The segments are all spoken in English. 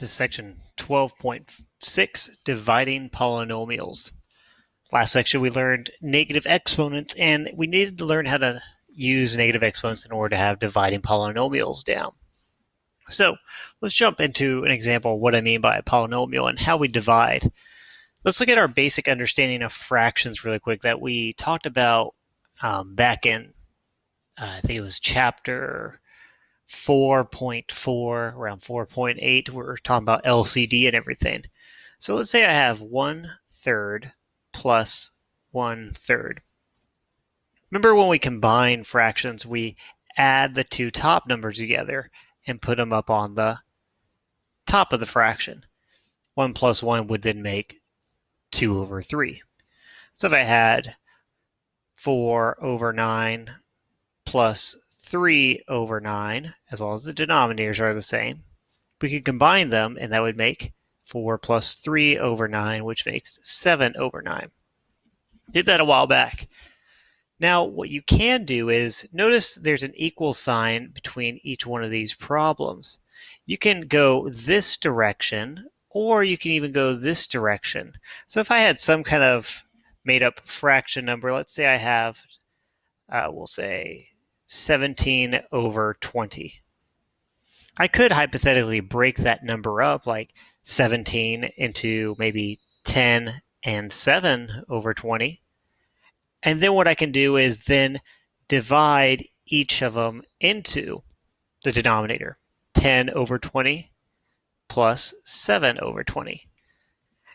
This is section 12.6, dividing polynomials. Last section we learned negative exponents, and we needed to learn how to use negative exponents in order to have dividing polynomials down. So let's jump into an example of what I mean by a polynomial and how we divide. Let's look at our basic understanding of fractions really quick that we talked about back in, I think it was chapter 4.4, around 4.8, we're talking about LCD and everything. So let's say I have 1/3 plus 1/3. Remember when we combine fractions, we add the two top numbers together and put them up on the top of the fraction. 1 plus 1 would then make 2/3. So if I had 4/9 plus 3/9, as long as the denominators are the same, we could combine them and that would make 4 plus 3/9, which makes 7/9. Did that a while back. Now what you can do is, notice there's an equal sign between each one of these problems. You can go this direction or you can even go this direction. So if I had some kind of made up fraction number, let's say I have, we'll say 17/20. I could hypothetically break that number up, like 17 into maybe 10 and 7/20. And then what I can do is then divide each of them into the denominator. 10/20 plus 7/20.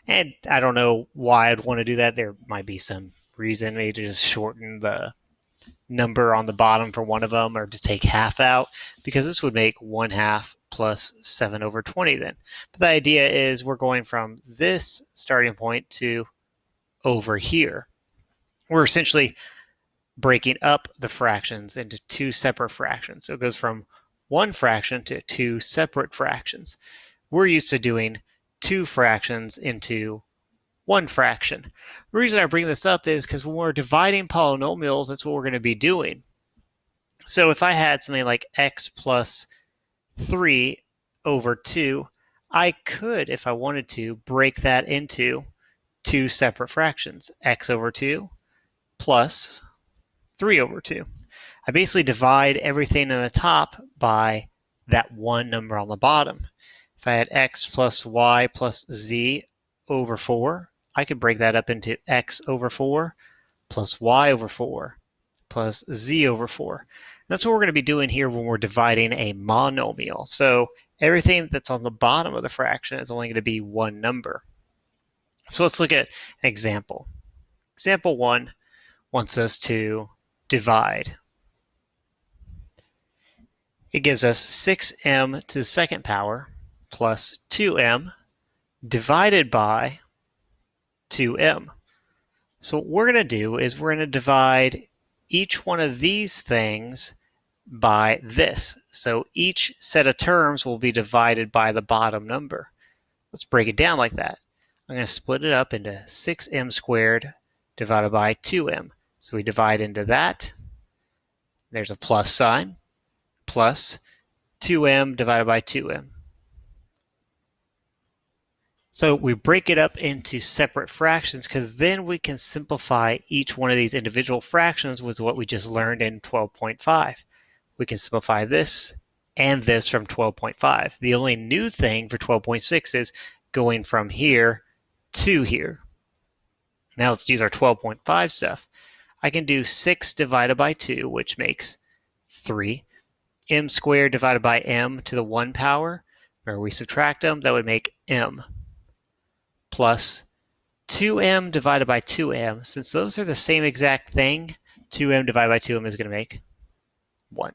And I don't know why I'd want to do that. There might be some reason, maybe to just shorten the number on the bottom for one of them, or to take half out, because this would make 1/2 plus 7/20 then. But the idea is we're going from this starting point to over here. We're essentially breaking up the fractions into two separate fractions. So it goes from one fraction to two separate fractions. We're used to doing two fractions into one fraction. The reason I bring this up is because when we're dividing polynomials, that's what we're going to be doing. So if I had something like x plus 3/2, I could, if I wanted to, break that into two separate fractions, x/2 plus 3/2. I basically divide everything in the top by that one number on the bottom. If I had x plus y plus z/4, I could break that up into x/4 plus y/4 plus z/4. That's what we're going to be doing here when we're dividing a monomial. So everything that's on the bottom of the fraction is only going to be one number. So let's look at an example. Example 1 wants us to divide. It gives us 6m to the second power plus 2m divided by 2m. So what we're going to do is we're going to divide each one of these things by this. So each set of terms will be divided by the bottom number. Let's break it down like that. I'm going to split it up into 6m squared divided by 2m. So we divide into that. There's a plus sign, plus 2m divided by 2m. So we break it up into separate fractions because then we can simplify each one of these individual fractions with what we just learned in 12.5. We can simplify this and this from 12.5. The only new thing for 12.6 is going from here to here. Now let's use our 12.5 stuff. I can do 6 divided by 2, which makes 3. M squared divided by m to the 1 power, where we subtract them, that would make m. Plus 2m divided by 2m. Since those are the same exact thing, 2m divided by 2m is going to make 1.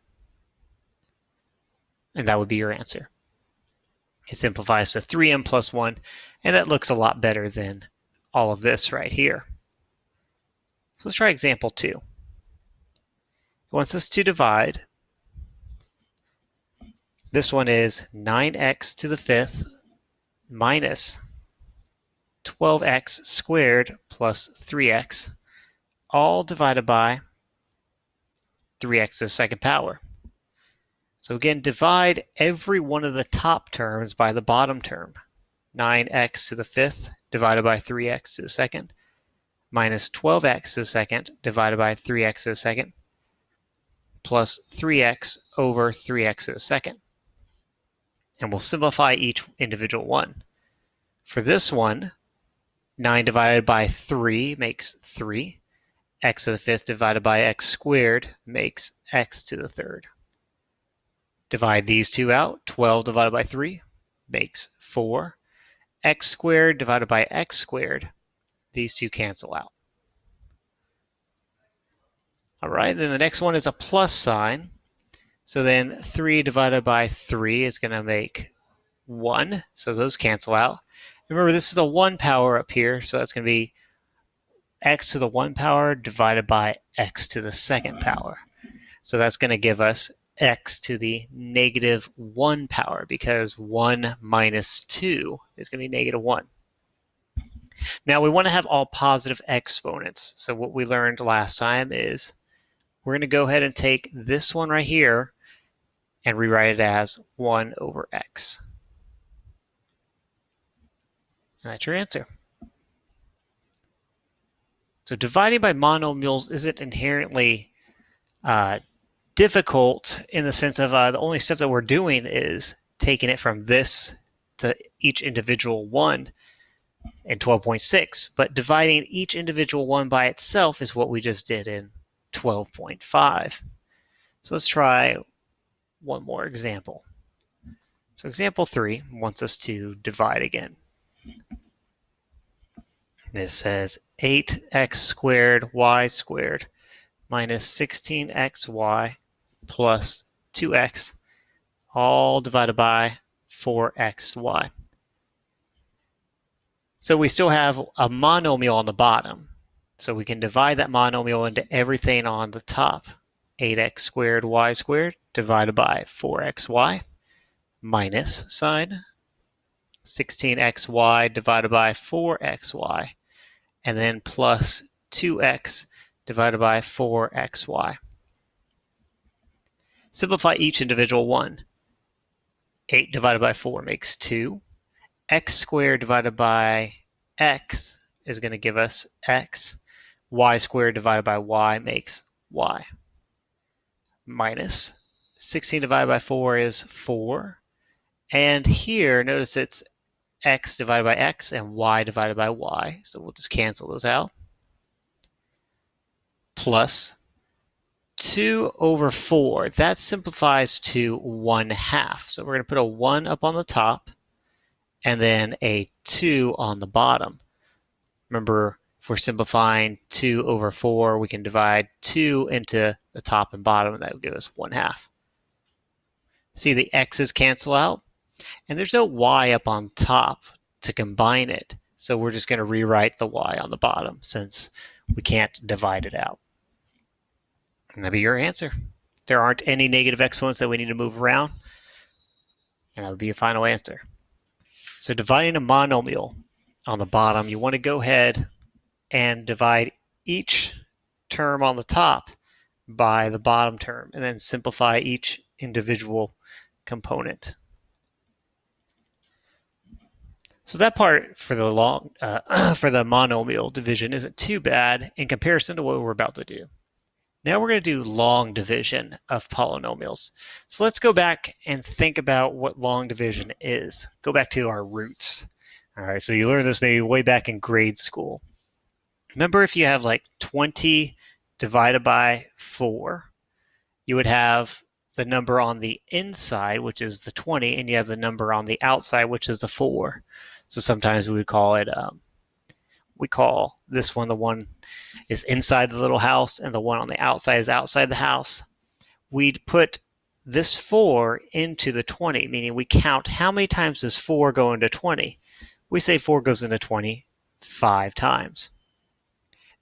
And that would be your answer. It simplifies to 3m plus 1, and that looks a lot better than all of this right here. So let's try example 2. It wants us to divide. This one is 9x to the 5th minus 12x squared plus 3x, all divided by 3x to the second power. So again, divide every one of the top terms by the bottom term. 9x to the fifth divided by 3x to the second, minus 12x to the second divided by 3x to the second, plus 3x over 3x to the second. And we'll simplify each individual one. For this one, 9 divided by 3 makes 3. X to the fifth divided by x squared makes x to the third. Divide these two out. 12 divided by 3 makes 4. X squared divided by x squared, these two cancel out. All right, then the next one is a plus sign. So then 3 divided by 3 is going to make 1. So those cancel out. Remember, this is a 1 power up here, so that's going to be x to the 1 power divided by x to the second power. So that's going to give us x to the negative 1 power, because 1 minus 2 is going to be negative 1. Now we want to have all positive exponents. So what we learned last time is we're going to go ahead and take this one right here and rewrite it as 1 over x. And that's your answer. So dividing by monomials isn't inherently difficult in the sense of the only step that we're doing is taking it from this to each individual one in 12.6, but dividing each individual one by itself is what we just did in 12.5. So let's try one more example. So example 3 wants us to divide again. This says 8x squared y squared minus 16xy plus 2x, all divided by 4xy. So we still have a monomial on the bottom. So we can divide that monomial into everything on the top. 8x squared y squared divided by 4xy minus sign 16xy divided by 4xy, and then plus 2x divided by 4xy. Simplify each individual one. 8 divided by 4 makes 2. X squared divided by x is going to give us x. Y squared divided by y makes y. Minus 16 divided by 4 is 4. And here, notice it's x divided by x and y divided by y. So we'll just cancel those out. Plus 2 over 4. That simplifies to 1/2. So we're going to put a 1 up on the top and then a 2 on the bottom. Remember, if we're simplifying 2 over 4, we can divide 2 into the top and bottom, and that would give us 1/2. See, the x's cancel out, and there's no y up on top to combine it. So we're just going to rewrite the y on the bottom since we can't divide it out. And that'd be your answer. There aren't any negative exponents that we need to move around, and that would be your final answer. So dividing a monomial on the bottom, you want to go ahead and divide each term on the top by the bottom term, and then simplify each individual component. So that part for the for the monomial division isn't too bad in comparison to what we're about to do. Now we're going to do long division of polynomials. So let's go back and think about what long division is. Go back to our roots. All right, so you learned this maybe way back in grade school. Remember, if you have like 20 divided by 4, you would have the number on the inside, which is the 20, and you have the number on the outside, which is the 4. So sometimes we would call it, we call this one the one is inside the little house, and the one on the outside is outside the house. We'd put this 4 into the 20, meaning we count how many times does 4 go into 20. We say 4 goes into 20 5 times.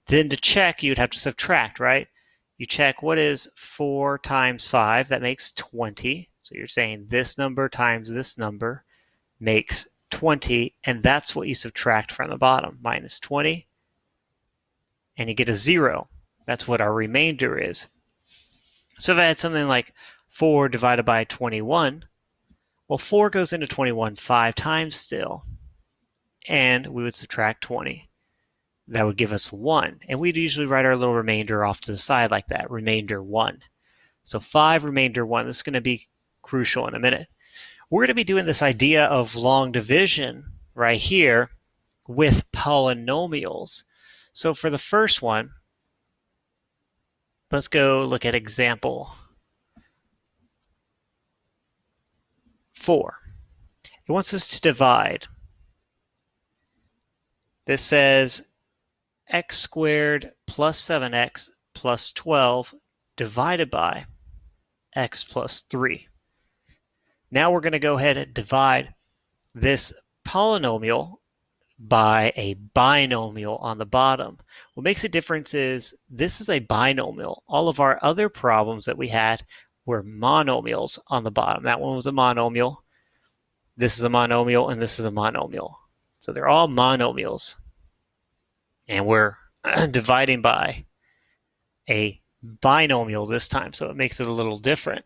Then to check, you'd have to subtract, right? You check what is 4 times 5, that makes 20. So you're saying this number times this number makes 20, and that's what you subtract from the bottom, minus 20, and you get a 0. That's what our remainder is. So if I had something like 4 divided by 21. Well, 4 goes into 21 5 times still, and we would subtract 20. That would give us 1, and we'd usually write our little remainder off to the side like that, remainder 1. So 5 remainder 1. This is going to be crucial in a minute. We're going to be doing this idea of long division right here with polynomials. So for the first one, let's go look at example 4. It wants us to divide. This says x squared plus 7x plus 12 divided by x plus 3. Now we're going to go ahead and divide this polynomial by a binomial on the bottom. What makes a difference is this is a binomial. All of our other problems that we had were monomials on the bottom. That one was a monomial. This is a monomial, and this is a monomial. So they're all monomials. And we're dividing by a binomial this time, so it makes it a little different.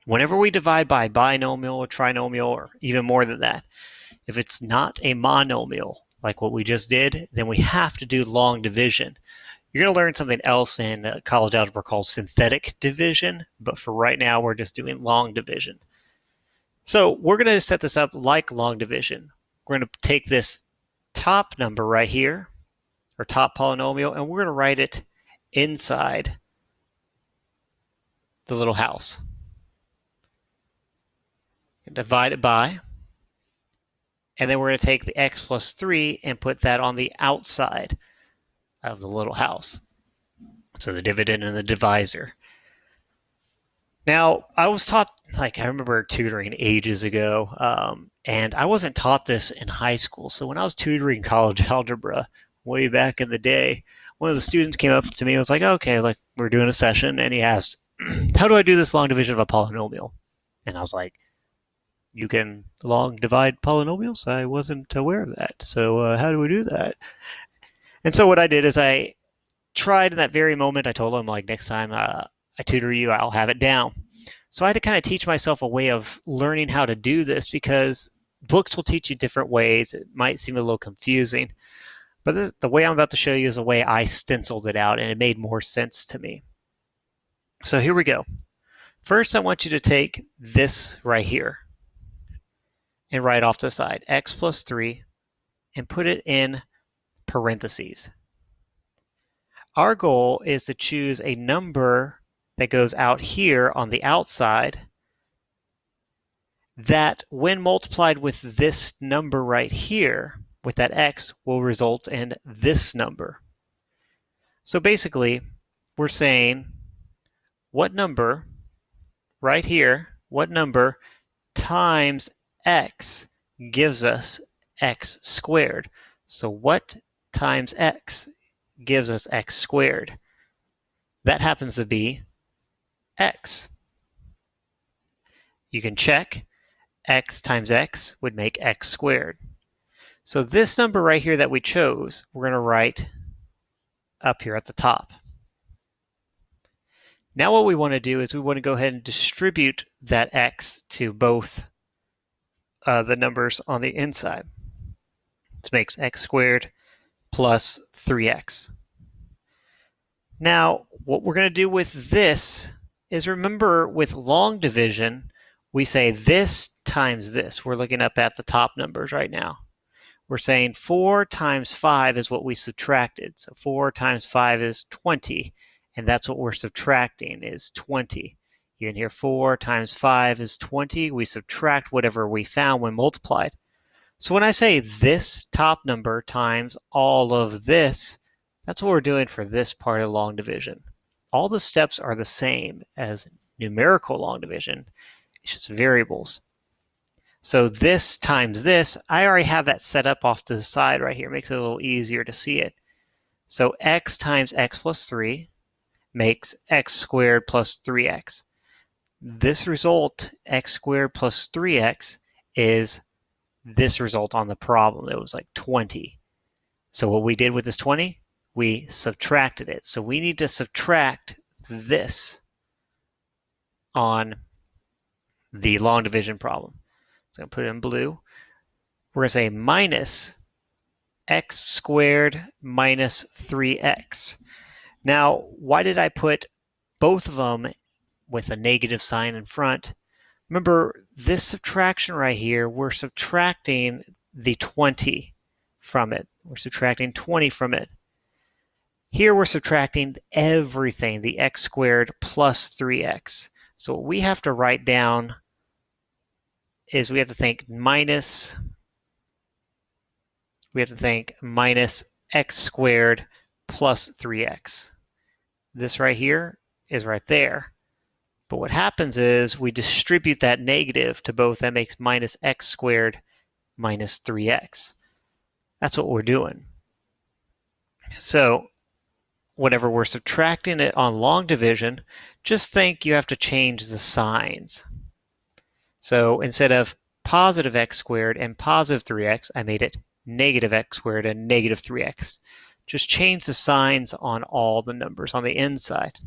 Whenever we divide by binomial or trinomial or even more than that, if it's not a monomial, like what we just did, then we have to do long division. You're going to learn something else in college algebra called synthetic division, but for right now, we're just doing long division. So we're going to set this up like long division. We're going to take this top number right here, or top polynomial, and we're going to write it inside the little house. Divide it by, and then we're going to take the x plus 3 and put that on the outside of the little house. So the dividend and the divisor. Now, I was taught, I remember tutoring ages ago, and I wasn't taught this in high school. So when I was tutoring college algebra way back in the day, one of the students came up to me and was like, okay, we're doing a session, and he asked, how do I do this long division of a polynomial? And I was like, you can long divide polynomials? I wasn't aware of that. So how do we do that? And so what I did is I tried in that very moment. I told him, next time I tutor you, I'll have it down. So I had to kind of teach myself a way of learning how to do this, because books will teach you different ways. It might seem a little confusing, but the way I'm about to show you is the way I stenciled it out, and it made more sense to me. So here we go. First, I want you to take this right here and write off to the side, x plus 3, and put it in parentheses. Our goal is to choose a number that goes out here on the outside that, when multiplied with this number right here, with that x, will result in this number. So basically, we're saying what number right here, what number times x gives us x squared. So what times x gives us x squared? That happens to be x. You can check. X times x would make x squared. So this number right here that we chose, we're going to write up here at the top. Now what we want to do is we want to go ahead and distribute that x to both the numbers on the inside. This makes x squared plus 3x. Now, what we're going to do with this is, remember, with long division, we say this times this. We're looking up at the top numbers right now. We're saying 4 times 5 is what we subtracted. So 4 times 5 is 20, and that's what we're subtracting, is 20. You can hear 4 times 5 is 20. We subtract whatever we found when multiplied. So when I say this top number times all of this, that's what we're doing for this part of long division. All the steps are the same as numerical long division. It's just variables. So this times this, I already have that set up off to the side right here. It makes it a little easier to see it. So x times x plus 3 makes x squared plus 3x. This result, x squared plus 3x, is this result on the problem. It was 20. So what we did with this 20, we subtracted it. So we need to subtract this on the long division problem. So I'm going to put it in blue. We're going to say minus x squared minus 3x. Now, why did I put both of them with a negative sign in front? Remember, this subtraction right here, we're subtracting the 20 from it. We're subtracting 20 from it. Here we're subtracting everything, the x squared plus 3x. So what we have to write down is we have to think minus x squared plus 3x. This right here is right there. But what happens is we distribute that negative to both. That makes minus x squared minus 3x. That's what we're doing. So whenever we're subtracting it on long division, just think you have to change the signs. So instead of positive x squared and positive 3x, I made it negative x squared and negative 3x. Just change the signs on all the numbers on the inside.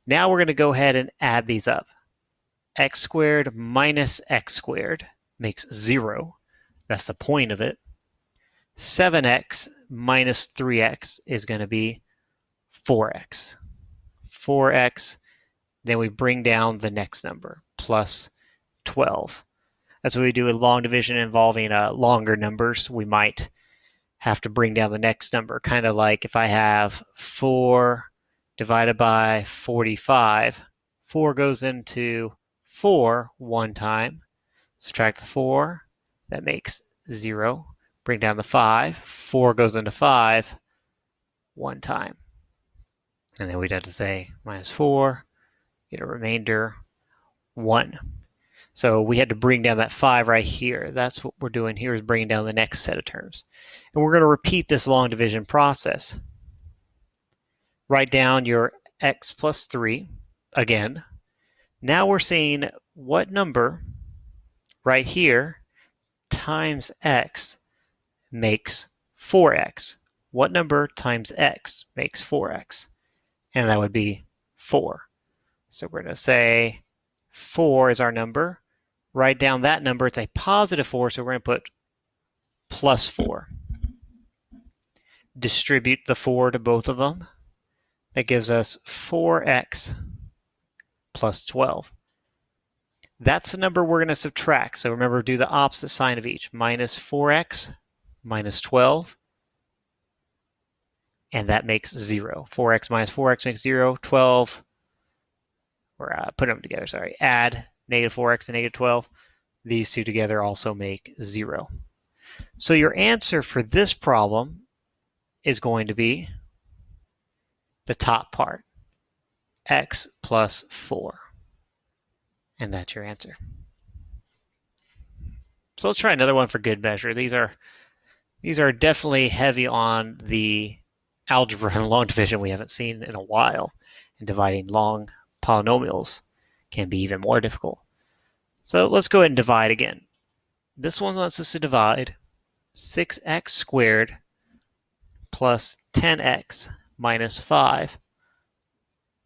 Now we're going to go ahead and add these up. X squared minus x squared makes 0. That's the point of it. 7x minus 3x is going to be 4x. 4x, then we bring down the next number, plus 12. That's what we do with long division involving longer numbers. We might have to bring down the next number, kind of like if I have 4 divided by 45. 4 goes into 4 one time. Subtract the 4, that makes 0. Bring down the 5. 4 goes into 5 one time. And then we'd have to say minus 4, get a remainder 1. So we had to bring down that 5 right here. That's what we're doing here, is bringing down the next set of terms. And we're going to repeat this long division process. Write down your x plus 3 again. Now we're seeing what number right here times x makes 4x. What number times x makes 4x? And that would be 4. So we're going to say 4 is our number. Write down that number. It's a positive 4, so we're going to put plus 4. Distribute the 4 to both of them. That gives us 4x plus 12. That's the number we're going to subtract. So remember, do the opposite sign of each. Minus 4x minus 12. And that makes 0. 4x minus 4x makes 0. 12, or put them together, sorry. Add negative 4x and negative 12. These two together also make 0. So your answer for this problem is going to be the top part, x plus 4. And that's your answer. So let's try another one for good measure. These are definitely heavy on the algebra and long division we haven't seen in a while. And dividing long polynomials can be even more difficult. So let's go ahead and divide again. This one wants us to divide 6x squared plus 10x minus 5,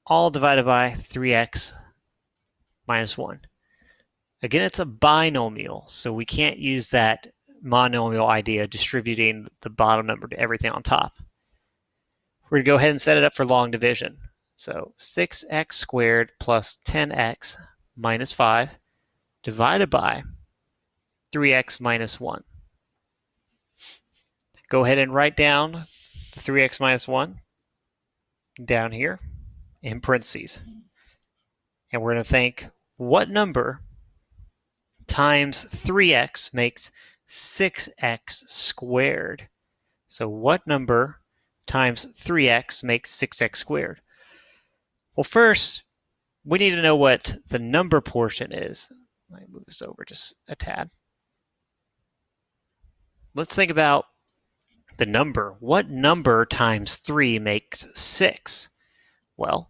all divided by 3x minus 1. Again, it's a binomial, so we can't use that monomial idea, distributing the bottom number to everything on top. We're going to go ahead and set it up for long division. So 6x squared plus 10x minus 5 divided by 3x minus 1. Go ahead and write down the 3x minus 1 down here in parentheses. And we're going to think, what number times 3x makes 6x squared? So what number times 3x makes 6x squared? Well, first, we need to know what the number portion is. Let me move this over just a tad. Let's think about the number. What number times 3 makes 6? Well,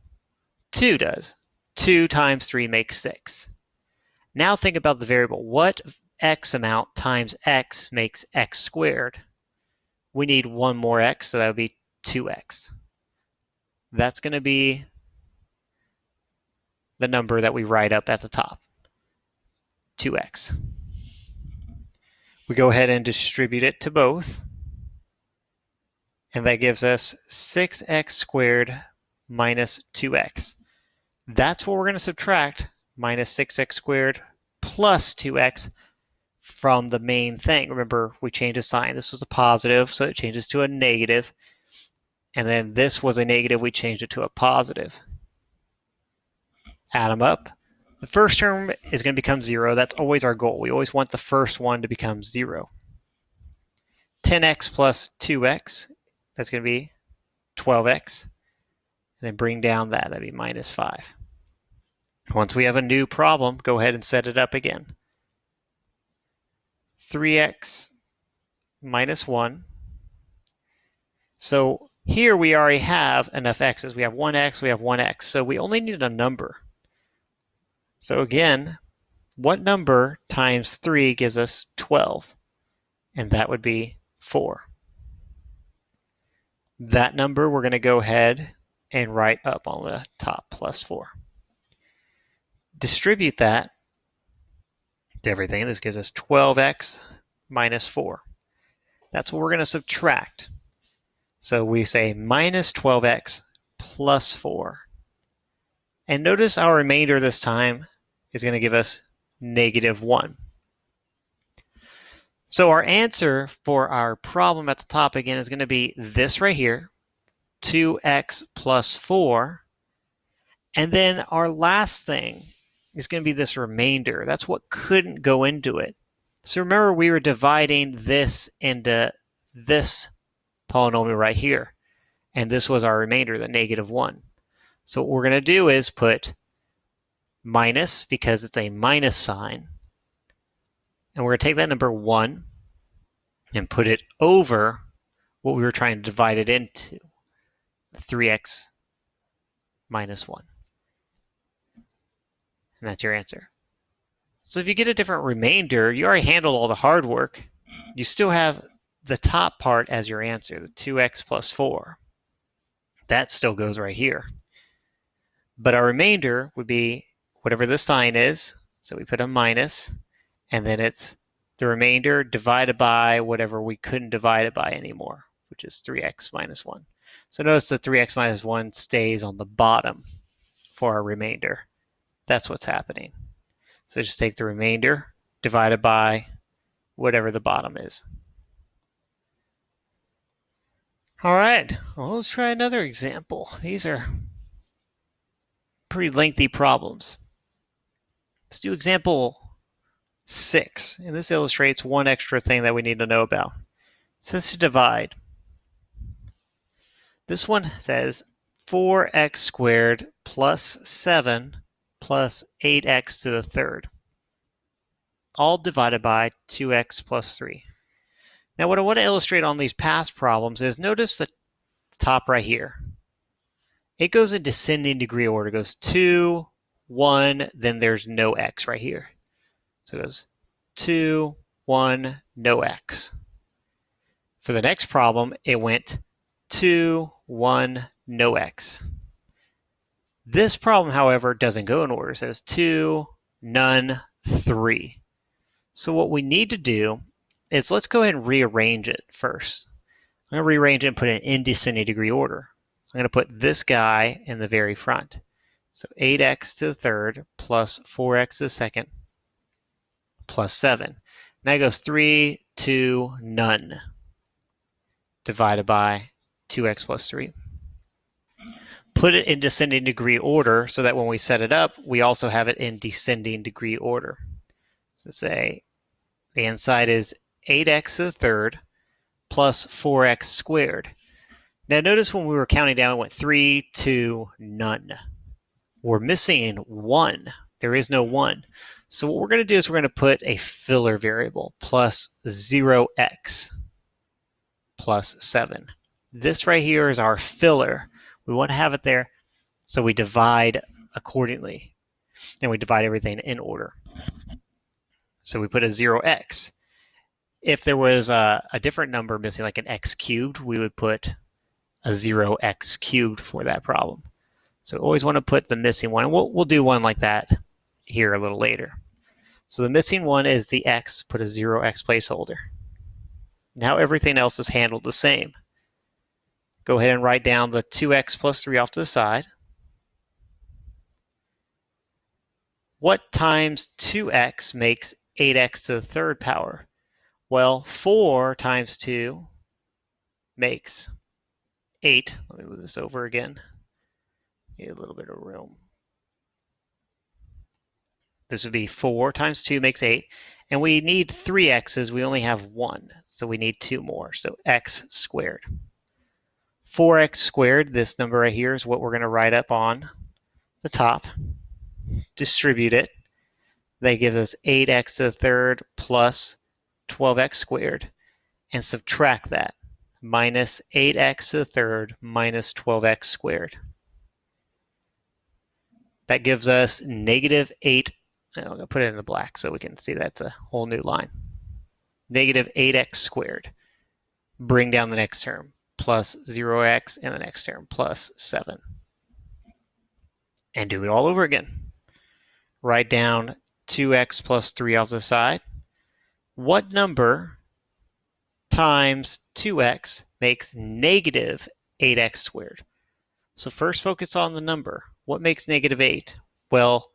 2 does. 2 times 3 makes 6. Now think about the variable. What x amount times x makes x squared? We need one more x, so that would be 2x. That's going to be the number that we write up at the top, 2x. We go ahead and distribute it to both, and that gives us 6x squared minus 2x. That's what we're going to subtract, minus 6x squared plus 2x from the main thing. Remember, we changed the sign. This was a positive, so it changes to a negative. And then this was a negative, we changed it to a positive. Add them up. The first term is going to become 0. That's always our goal. We always want the first one to become 0. 10x plus 2x, that's going to be 12x. And then bring down that. That'd be minus 5. Once we have a new problem, go ahead and set it up again. 3x minus 1. So here we already have enough x's. We have 1x, we have 1x. So we only need a number. So again, what number times 3 gives us 12? And that would be 4. That number we're going to go ahead and write up on the top, plus 4. Distribute that to everything. This gives us 12x minus 4. That's what we're going to subtract. So we say minus 12x plus 4. And notice our remainder this time is going to give us negative 1. So our answer for our problem at the top again is going to be this right here, 2x plus 4. And then our last thing is going to be this remainder. That's what couldn't go into it. So remember, we were dividing this into this polynomial right here. And this was our remainder, the negative 1. So what we're going to do is put minus, because it's a minus sign. And we're going to take that number 1 and put it over what we were trying to divide it into, 3x minus 1. And that's your answer. So if you get a different remainder, you already handled all the hard work. You still have the top part as your answer, the 2x plus 4. That still goes right here. But our remainder would be whatever the sign is. So we put a minus, and then it's the remainder divided by whatever we couldn't divide it by anymore, which is 3x minus 1. So notice the 3x minus 1 stays on the bottom for our remainder. That's what's happening. So just take the remainder divided by whatever the bottom is. All right, well, let's try another example. These are pretty lengthy problems. Let's do example 6, and this illustrates one extra thing that we need to know about. It says to divide. This one says 4x squared plus 7 plus 8x to the third, all divided by 2x plus 3. Now what I want to illustrate on these past problems is notice the top right here. It goes in descending degree order. It goes 2, 1, then there's no x right here. So it goes 2, 1, no x. For the next problem, it went 2, 1, no x. This problem, however, doesn't go in order. It says 2, none, 3. So what we need to do is let's go ahead and rearrange it first. I'm going to rearrange it and put it in descending degree order. I'm going to put this guy in the very front. So 8x to the third plus 4x to the second plus 7. Now it goes 3, 2, none divided by 2x plus 3. Put it in descending degree order so that when we set it up, we also have it in descending degree order. So say the inside is 8x to the third plus 4x squared. Now notice when we were counting down, it went 3, 2, none. We're missing 1. There is no 1. So what we're going to do is we're going to put a filler variable, plus 0x plus 7. This right here is our filler. We want to have it there, so we divide accordingly. And we divide everything in order. So we put a 0x. If there was a different number missing, like an x cubed, we would put a 0x cubed for that problem. So we always want to put the missing one. And we'll do one like that here a little later. So the missing one is the x, put a 0x placeholder. Now everything else is handled the same. Go ahead and write down the 2x plus 3 off to the side. What times 2x makes 8x to the third power? Well, 4 times 2 makes 8. Let me move this over again. Need a little bit of room. This would be 4 times 2 makes 8. And we need 3 x's. We only have 1. So we need 2 more. So x squared. 4x squared, this number right here, is what we're going to write up on the top. Distribute it. That gives us 8x to the third plus 12x squared. And subtract that. Minus 8x to the third minus 12x squared. That gives us negative 8. I'm going to put it in the black so we can see that's a whole new line. Negative 8x squared. Bring down the next term. Plus 0x and the next term. Plus 7. And do it all over again. Write down 2x plus 3 off the side. What number times 2x makes negative 8x squared? So first focus on the number. What makes negative 8? Well,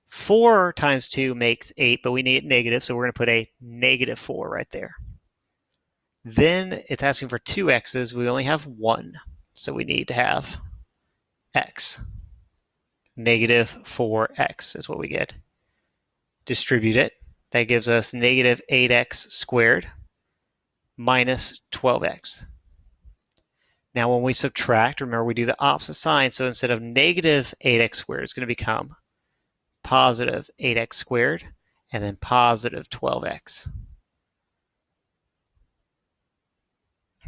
4 times 2 makes 8, but we need negative, so we're going to put a negative 4 right there. Then it's asking for 2 x's. We only have 1, so we need to have x. Negative 4x is what we get. Distribute it. That gives us negative 8x squared minus 12x. Now when we subtract, remember we do the opposite sign, so instead of negative 8x squared, it's going to become positive 8x squared and then positive 12x.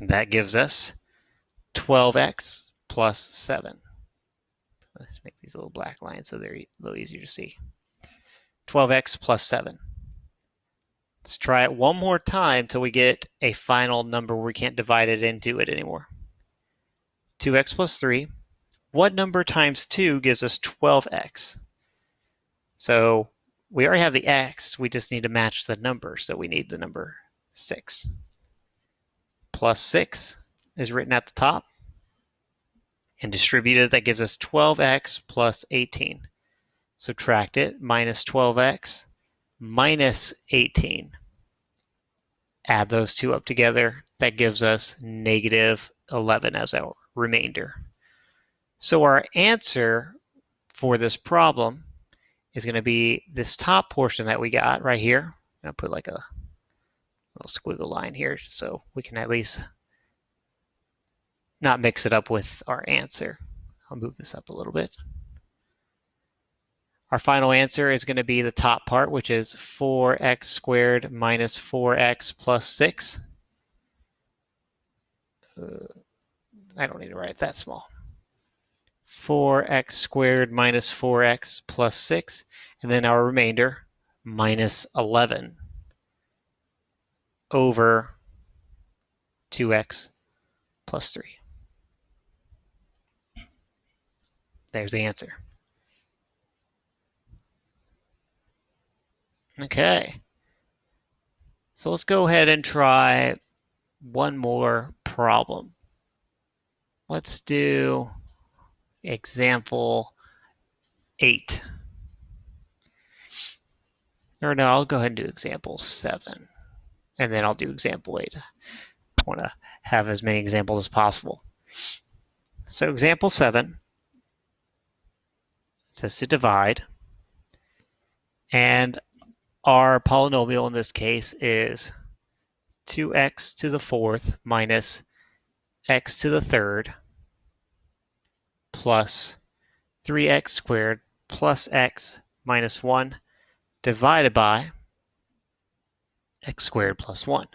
That gives us 12x plus 7. Let's make these little black lines so they're a little easier to see. 12x plus 7. Let's try it one more time till we get a final number where we can't divide it into it anymore. 2x plus 3. What number times 2 gives us 12x? So we already have the x, we just need to match the number, so we need the number 6. Plus 6 is written at the top. And distributed, that gives us 12x plus 18. Subtract it, minus 12x minus 18. Add those two up together, that gives us negative 11 as our remainder. So our answer for this problem is going to be this top portion that we got right here. I'm going to put like a little squiggle line here so we can at least not mix it up with our answer. I'll move this up a little bit. Our final answer is going to be the top part, which is 4x squared minus 4x plus 6. I don't need to write it that small. 4x squared minus 4x plus 6. And then our remainder, minus 11 over 2x plus 3. There's the answer. Okay. So let's go ahead and try one more problem. Let's do example 8. Or no, I'll go ahead and do example 7. And then I'll do example 8. I want to have as many examples as possible. So example 7. It says to divide. And our polynomial in this case is 2x to the fourth minus x to the third plus 3x squared plus x minus 1 divided by x squared plus 1.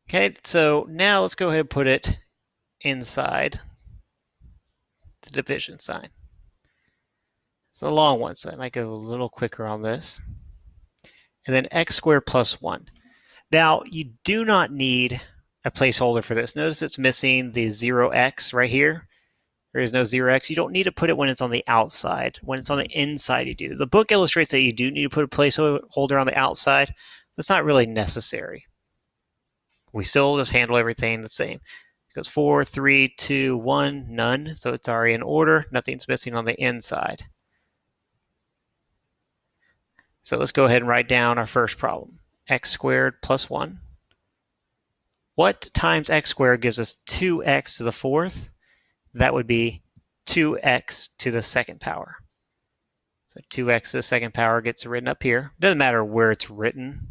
Okay, so now let's go ahead and put it inside the division sign. It's a long one, so I might go a little quicker on this. And then x squared plus 1. Now, you do not need a placeholder for this. Notice it's missing the 0x right here. There is no 0x. You don't need to put it when it's on the outside. When it's on the inside, you do. The book illustrates that you do need to put a placeholder on the outside, but it's not really necessary. We still just handle everything the same. It goes 4, 3, 2, 1, none. So it's already in order. Nothing's missing on the inside. So let's go ahead and write down our first problem. X squared plus 1. What times x squared gives us 2x to the fourth? That would be 2x to the second power. So 2x to the second power gets written up here. It doesn't matter where it's written.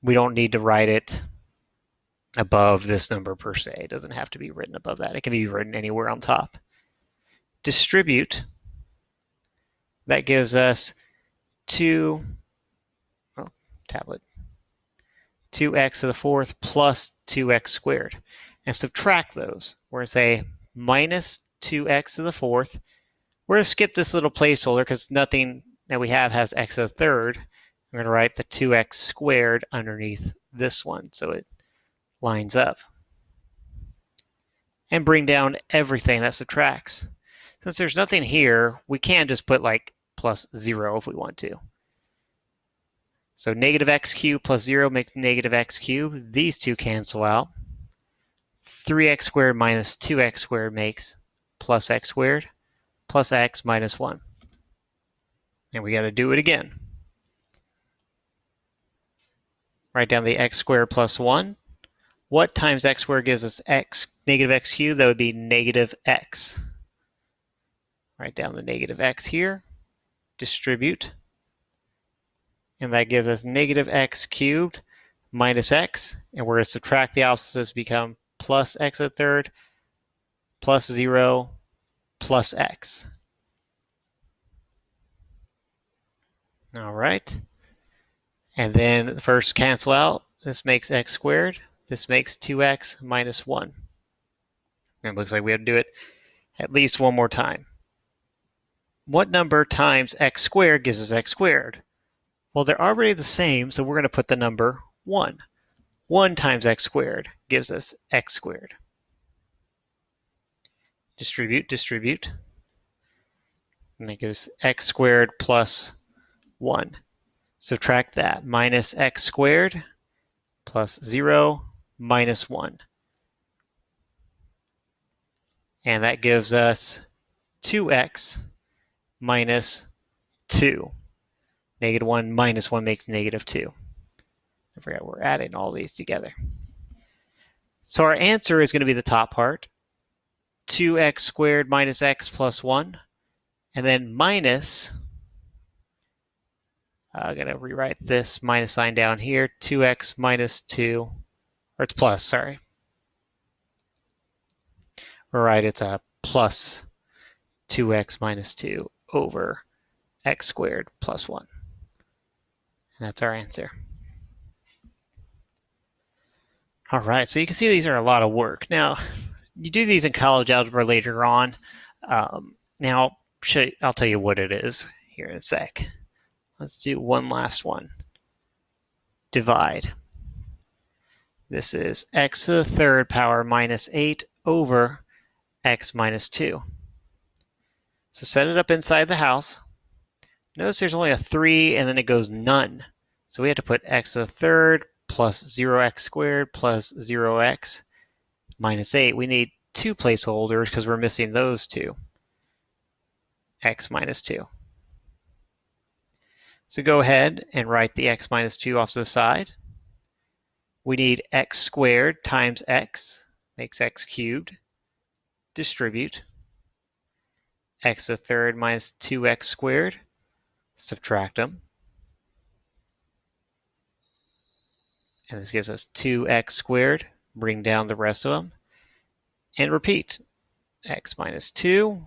We don't need to write it above this number per se. It doesn't have to be written above that. It can be written anywhere on top. Distribute. That gives us 2x to the fourth plus 2x squared. And subtract those. We're going to say minus 2x to the fourth. We're going to skip this little placeholder because nothing that we have has x to the third. We're going to write the 2x squared underneath this one so it lines up. And bring down everything that subtracts. Since there's nothing here, we can just put like plus 0 if we want to. So negative x cubed plus 0 makes negative x cubed. These two cancel out. 3x squared minus 2x squared makes plus x squared plus x minus 1. And we got to do it again. Write down the x squared plus 1. What times x squared gives us x, negative x cubed? That would be negative x. Write down the negative x here. Distribute. And that gives us negative x cubed minus x. And we're going to subtract the opposites to become plus x to the third plus 0 plus x. All right. And then the first cancel out. This makes x squared. This makes 2x minus 1. And it looks like we have to do it at least one more time. What number times x squared gives us x squared? Well, they're already the same, so we're going to put the number 1. 1 times x squared gives us x squared. Distribute, distribute. And that gives x squared plus 1. Subtract that. Minus x squared plus 0 minus 1. And that gives us 2x minus 2. Negative 1 minus 1 makes negative 2. I forgot we're adding all these together. So our answer is going to be the top part. 2x squared minus x plus 1. And then minus, I'm going to rewrite this minus sign down here. 2x minus 2, or it's plus, sorry. All right, it's a plus 2x minus 2 over x squared plus 1. And that's our answer. All right, so you can see these are a lot of work. Now, you do these in college algebra later on. Now, I'll tell you what it is here in a sec. Let's do one last one. Divide. This is x to the third power minus 8 over x minus 2. So set it up inside the house. Notice there's only a 3 and then it goes none. So we have to put x to the third plus 0x squared plus 0x minus 8. We need 2 placeholders because we're missing those 2. X minus 2. So go ahead and write the x minus 2 off to the side. We need x squared times x makes x cubed. Distribute. X to the third minus 2x squared. Subtract them. And this gives us 2x squared. Bring down the rest of them. And repeat. X minus 2.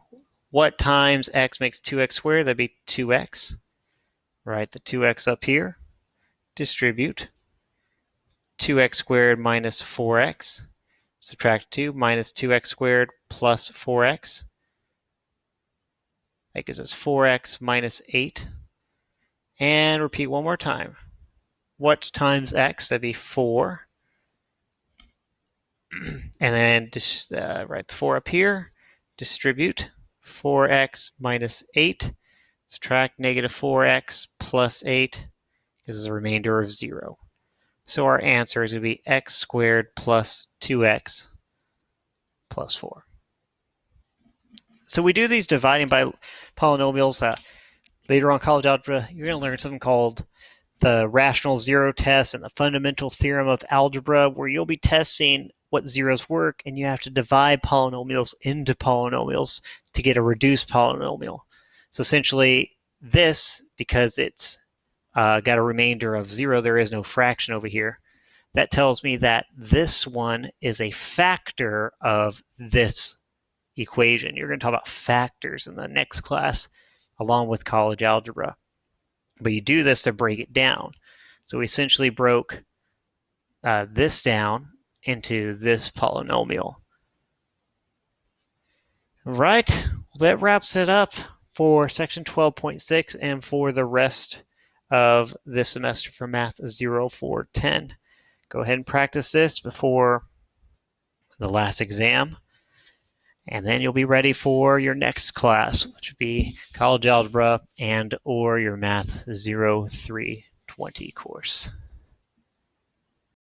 What times x makes 2x squared? That'd be 2x. Write the 2x up here. Distribute. 2x squared minus 4x. Subtract 2 minus 2x squared plus 4x. That gives us 4x minus 8. And repeat one more time. What times x? That'd be 4. And then just write the 4 up here. Distribute 4x minus 8. Subtract negative 4x plus 8 because it's a remainder of 0. So our answer is going to be x squared plus 2x plus 4. So we do these dividing by polynomials. Later on college algebra, you're going to learn something called the rational zero test and the fundamental theorem of algebra, where you'll be testing what zeros work, and you have to divide polynomials into polynomials to get a reduced polynomial. So essentially, this, because it's got a remainder of 0, there is no fraction over here. That tells me that this one is a factor of this equation. You're going to talk about factors in the next class along with college algebra. But you do this to break it down. So we essentially broke this down into this polynomial. Right, well, that wraps it up for section 12.6 and for the rest of this semester for Math 0410. Go ahead and practice this before the last exam, and then you'll be ready for your next class, which would be college algebra and or your Math 0320 course.